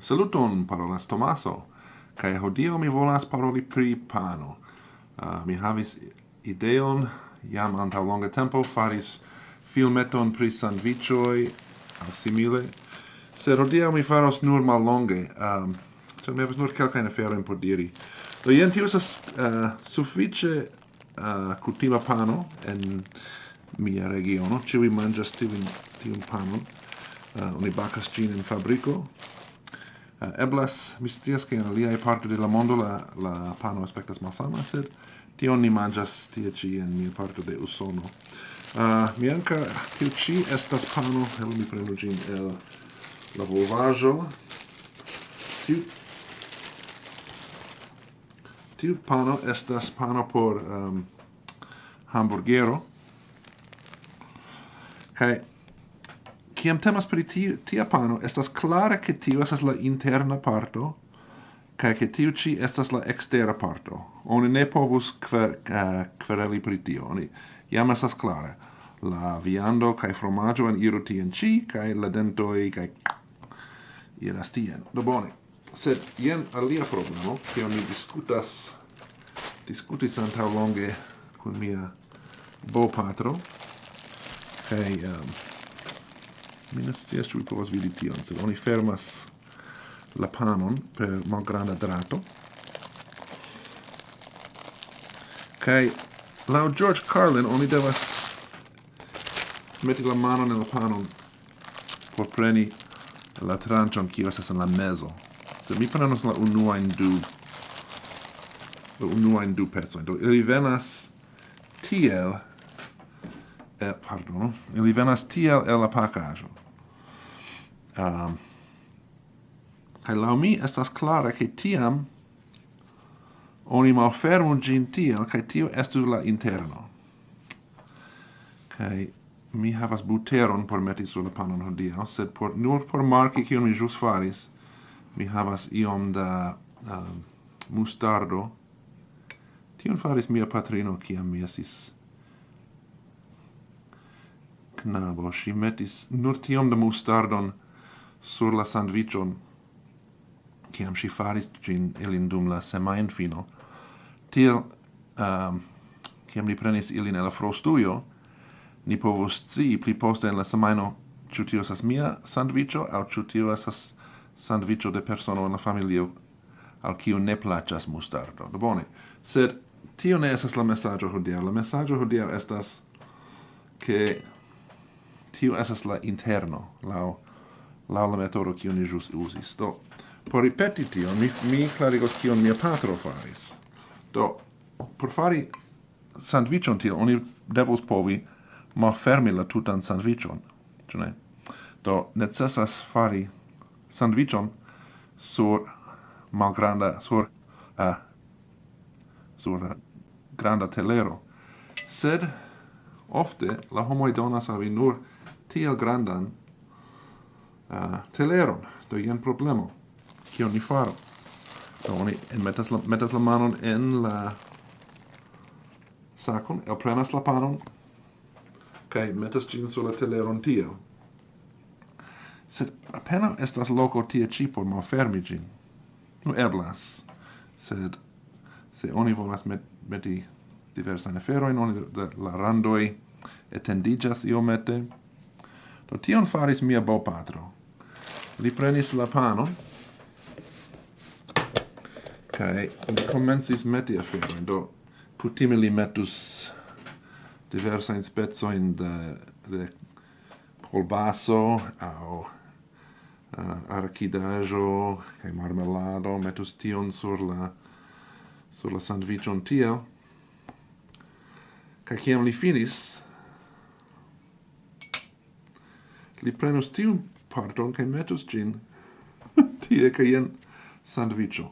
Saluton, parolas Tomaso, kaj hodiaŭ mi volas paroli pri pano. Mi havis ideon jam antaŭ longa tempo faris filmeton pri sandviĉoj aŭ simile, sed hodiaŭ mi faros nur mallonge, ĉar mi havas nur kelkajn aferojn por diri. Do jen tio estas sufiĉe kutima pano en mia regiono, ĉiuj manĝas tiun panon. Oni bakas ĝin en fabriko. Eblas, mi scias ke en aliaj partoj de la mondo la pano aspektas malsama, sed tion ni manĝas tie ĉi en mia parto de Usono. Mi ankaŭ tiu ĉi estas pano, mi prenu ĝin el la volvaĵo. Tiu pano estas pano por hamburgero. Kaj kiam temas pri tia pano, estas klare ke tio estas la interna parto, kaj ke tiu ĉi estas la ekstera parto. Oni ne povus kvereli pri tio. Oni jam estas klare. La viando kaj fromaĝo eniru tien ĉi, kaj la dentoj kaj iras tien. Do bone. Sed jen alia problemo, kion mi diskutis antaŭlonge kun mia bopatro, kaj mi ne scias ĉu vi povas vidi tion, sed oni fermas la panon per malgranda drato. Kaj laŭ George Carlin oni devas meti la manon en la panon por preni la tranĉon kiu estas en la mezo. Se mi prenos la unuajn du pecojn, do ili venas tiel ili venas tiel el la pakaĵo. Kaj laŭ mi estas klare ke tiam oni malfermu ĝin tiel, kaj tio estu la interno. Kaj mi havas buteron por meti sur la panon hodiaŭ, sed nur por marki kion mi ĵus faris, mi havas iom da mustardo. Tion faris mia patrino kiam mi estis knabo. Ŝi metis nur tiom da mustardon sur la sandviĉon, kiam ŝi faris ilin dum la semajnfino. Tiel, kiam ni prenis ilin el la frostujo, ni povus scii pli poste en la semajno ĉu tio estas mia sandviĉo aŭ ĉu tio estas sandviĉo de persono en la familio al kiu ne plaĉas mustardo. Do bone, sed tio ne estas la mesaĝo hodiaŭ. La mesaĝo hodiaŭ estas ke tio estas la interno, laŭ la metodo kiun ni ĵus uzis. Do, por ripeti tion, mi klarigos kion mia patro faris. Do, por fari sandviĉon tiel, oni devus povi malfermi la tutan sandviĉon, ĉu ne? Do, necesas fari sandviĉon sur granda telero. Sed ofte la homoj donas al vi nur tiel grandan teleron. Do jen problemo. Kion ni faru? Do oni metas la manon en la sakon, elprenas la panon, kaj metas ĝin sur la teleron tiel. Sed apenaŭ estas loko tie ĉi por malfermi ĝin. Nu eblas, sed se oni volas meti diversajn aferojn, la randoj etendiĝas iomete. Do tion faris mia bopatro. Li prenis la panon kaj li komencis meti aferojn. Do kutime li metus diversajn specojn de kolbaso aŭ arakidaĵo kaj marmelado, metus tion sur la sandviĉon tiel. Kaj kiam li finis, li prenus tiun parton kaj metus ĝin tie kaj jen sandviĉo.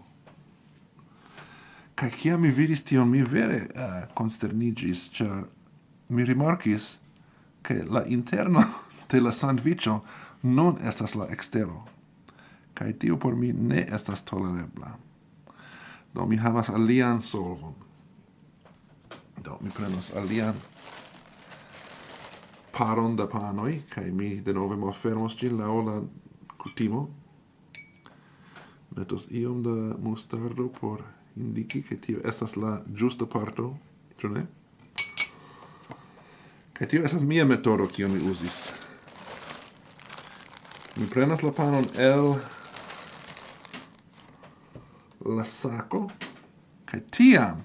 Kaj kiam mi vidis tion, mi vere konsterniĝis, ĉar mi rimarkis ke la interno de la sandviĉo non estas la ekstero. Kaj tio por mi ne estas tolerebla. Do mi havas alian solvon. Do mi prenos alian paron da panoj, kaj mi denove malfermos ĝin laŭ la kutimo. Metos iom da mustardo por indiki che tio estas la ĝusta parto, ĉu ne? Kaj tio estas mia metodo kiun mi uzis. Mi prenas la panon el la sako, kaj tiam,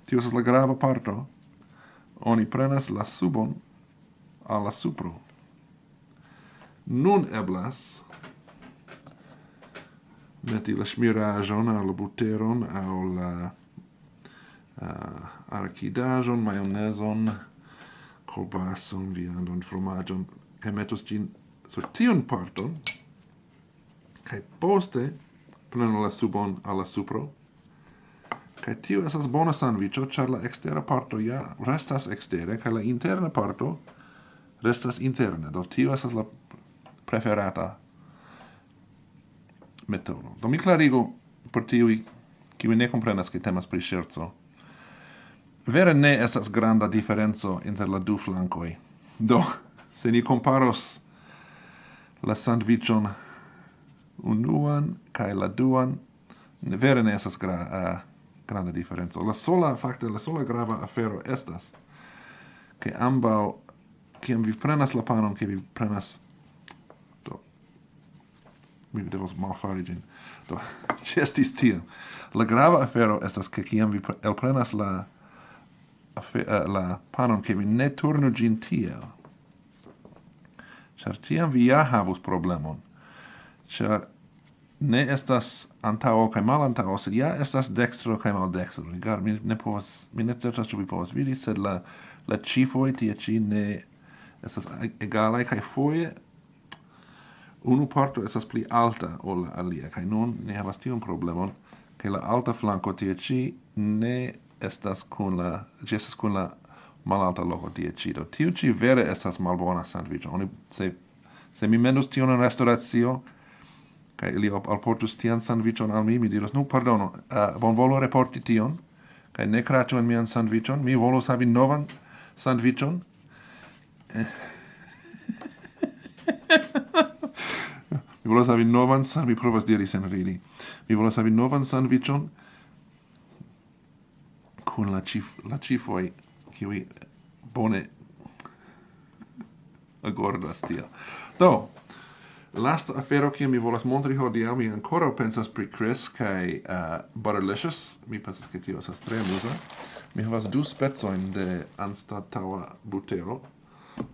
tio estas la grava parto, oni prenas la subon al la supro. Nun eblas meti la ŝmiraĵon aŭ la buteron aŭ la arakidaĵon, majonezon, kolbason, viandon, fromaĝon, kaj metos ĝin sur tiun parton, kaj poste prenu la subon al la supro, kaj tio estas bona sandviĉo, ĉar la ekstera parto ja restas ekstere, kaj la interna parto restas interne. Do tio estas la preferata metodo. Do mi klarigu por tiuj, kiuj ne komprenas ke temas pri ŝerco. Vere ne estas granda diferenco inter la du flankoj. Do, se ni komparos la sandviĉon unuan kaj la duan, vere ne estas granda diferenco. La sola grava afero estas ke ambaŭ, kiam vi prenas la panon, ke vi prenas mi devos malfari ĝin. Do, ĝi estis tiel. La grava afero estas ke kiam vi elprenas la panon, ke vi ne turnu ĝin tiel. Ĉar tiam vi ja havus problemon. Ĉar ne estas antaŭo kaj malantaŭo, sed ja estas dekstro kaj maldekstro. Rigardu, mi ne certas ĉu vi povas vidi, sed la ĉifoj tie ĉi ne estas egalaj, kaj foje unu parto estas pli alta ol la alia, kaj nun ni havas tiun problemon, ke la alta flanko tie ĉi ne estas kun la malalta loko tie ĉi. Do tiu ĉi vere estas malbona sandviĉo. Se mi mendus tion en restoracio, kaj ili alportus tian sandviĉon al mi, mi diros, nu, pardonu, bonvolu reporti tion, kaj ne kraĉu en mian sandviĉon, mi volus havi novan sandviĉon. Mi volas havi novan mi provas diri sen ridi. Mi volas havi novan sandviĉon kun la ĉifoj, kiuj bone agordas tiel. Do, lasta afero kiam mi volas montri hodiaŭ, mi ankoraŭ pensas pri Chris kaj Butterlicious. Mi pensas ke tio estas tre amuza. Mi havas du specojn de anstataŭa butero.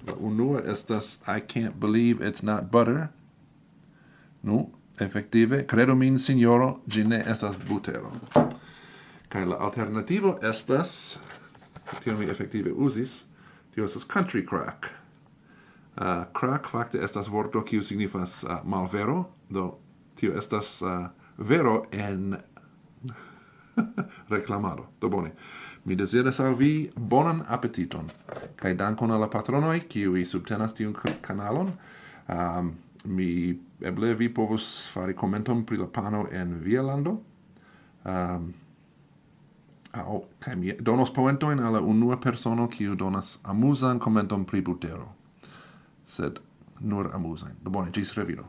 La unua estas I can't believe it's not butter. Nu, efektive, kredu min, sinjoro, ĝi ne estas butero. Kaj la alternativo estas, tion mi efektive uzis, tio estas country crack. Crock fakte estas vorto kiu signifas malvero, do tio estas vero en reklamado. Do bone. Mi deziras al vi bonan apetiton, kaj dankon al la patronoj, kiuj subtenas tiun kanalon. Mi eble vi povus fari komenton pri la pano en via lando. Kaj mi donos poentojn al la unua persono, kiu donas amuzan komenton pri butero. Sed nur amuzajn. Do bone, ĝis revido.